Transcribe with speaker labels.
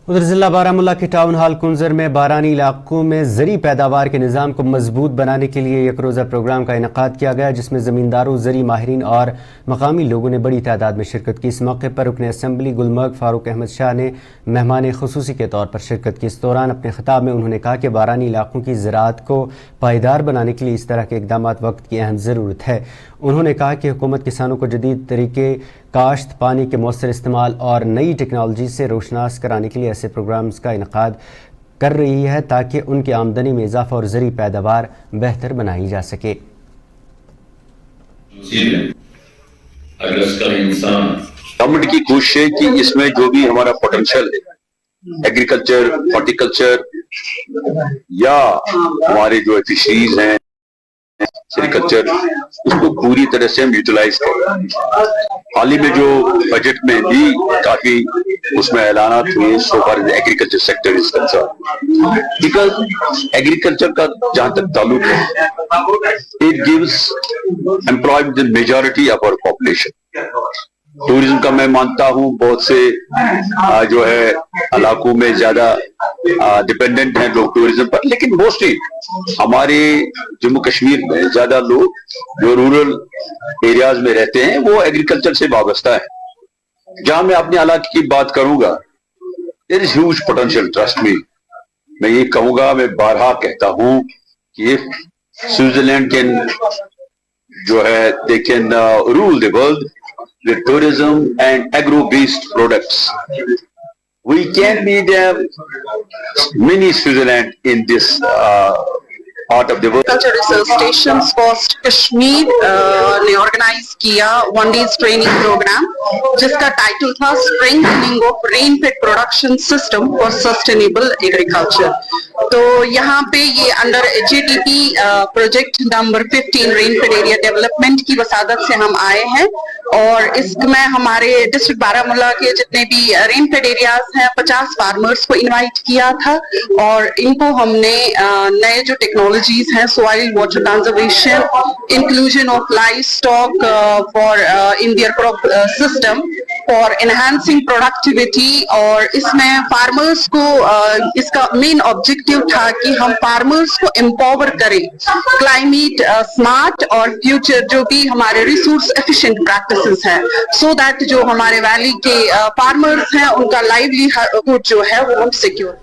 Speaker 1: ادھر ضلع بارہمولہ کے ٹاؤن ہال کنزر میں بارانی علاقوں میں زرعی پیداوار کے نظام کو مضبوط بنانے کے لیے یک روزہ پروگرام کا انعقاد کیا گیا، جس میں زمینداروں، زرعی ماہرین اور مقامی لوگوں نے بڑی تعداد میں شرکت کی۔ اس موقع پر رکن اسمبلی گلمرگ فاروق احمد شاہ نے مہمان خصوصی کے طور پر شرکت کی۔ اس دوران اپنے خطاب میں انہوں نے کہا کہ بارانی علاقوں کی زراعت کو پائیدار بنانے کے لیے اس طرح کے اقدامات وقت کی اہم ضرورت ہے۔ انہوں نے کہا کہ حکومت کسانوں کو جدید طریقے کاشت، پانی کے مؤثر استعمال اور نئی ٹیکنالوجی سے روشناس کرانے کے لیے ایسے پروگرامز کا انعقاد کر رہی ہے تاکہ ان کی آمدنی میں اضافہ اور زرعی پیداوار بہتر بنائی جا سکے۔
Speaker 2: اگر اس کا انسان
Speaker 3: گورنمنٹ کی کوشش ہے کہ اس میں جو بھی ہمارا پوٹینشیل ہے، ایگریکلچر، ہارٹیکلچر یا ہمارے جو فشریز ہیں، سیریکلچر، اس کو پوری طرح سے ہم یوٹیلائز کریں۔ حال ہی میں جو بجٹ میں بھی کافی اس میں اعلانات ہوئے so far agriculture sector is concern, because agriculture کا جہاں تک تعلق ہے، it gives employment in majority of our population. Tourism کا میں مانتا ہوں بہت سے جو ہے علاقوں میں زیادہ ڈپینڈنٹ ہیں لوگ ٹورزم پر، لیکن موسٹلی ہمارے جموں کشمیر میں زیادہ لوگ جو رورل ایریاز میں رہتے ہیں وہ ایگریکلچر سے وابستہ ہیں۔ جہاں میں اپنے علاقے کی بات کروں گا، there is huge potential, trust me۔ میں یہ کہوں گا، میں بارہا کہتا ہوں کہ سوئٹزرلینڈ کین جو ہے they can rule the world with tourism and agro-based products. We can be the mini Switzerland in this part of the world.
Speaker 4: Culture Research Stations Coast Kashmir نے آرگنائز کیا 1 day ٹریننگ پروگرام، جس کا title تھا strengthening of rain fed production system for sustainable agriculture. تو یہاں پہ یہ under GTP project number 15 rain fed area development کی وسادت سے ہم آئے ہیں، اور اس میں ہمارے ڈسٹرکٹ بارہمولہ کے جتنے بھی رین فیڈ ایریاز ہیں 50 فارمرز کو انوائٹ کیا تھا، اور ان کو ہم نے نئے جو ٹیکنالوجیز ہیں، soil water conservation, inclusion of livestock for in their crop system for enhancing productivity, اور اس میں فارمرز کو اس کا مین آبجیکٹو تھا کہ ہم فارمرز کو امپاور کریں کلائمیٹ اسمارٹ اور فیوچر جو بھی ہمارے ریسورس ایفیشینٹ پریکٹسز ہیں، سو دیٹ جو ہمارے ویلی کے فارمرز ہیں ان کا لائیولی ہوڈ جو ہے وہ ہم سیکیور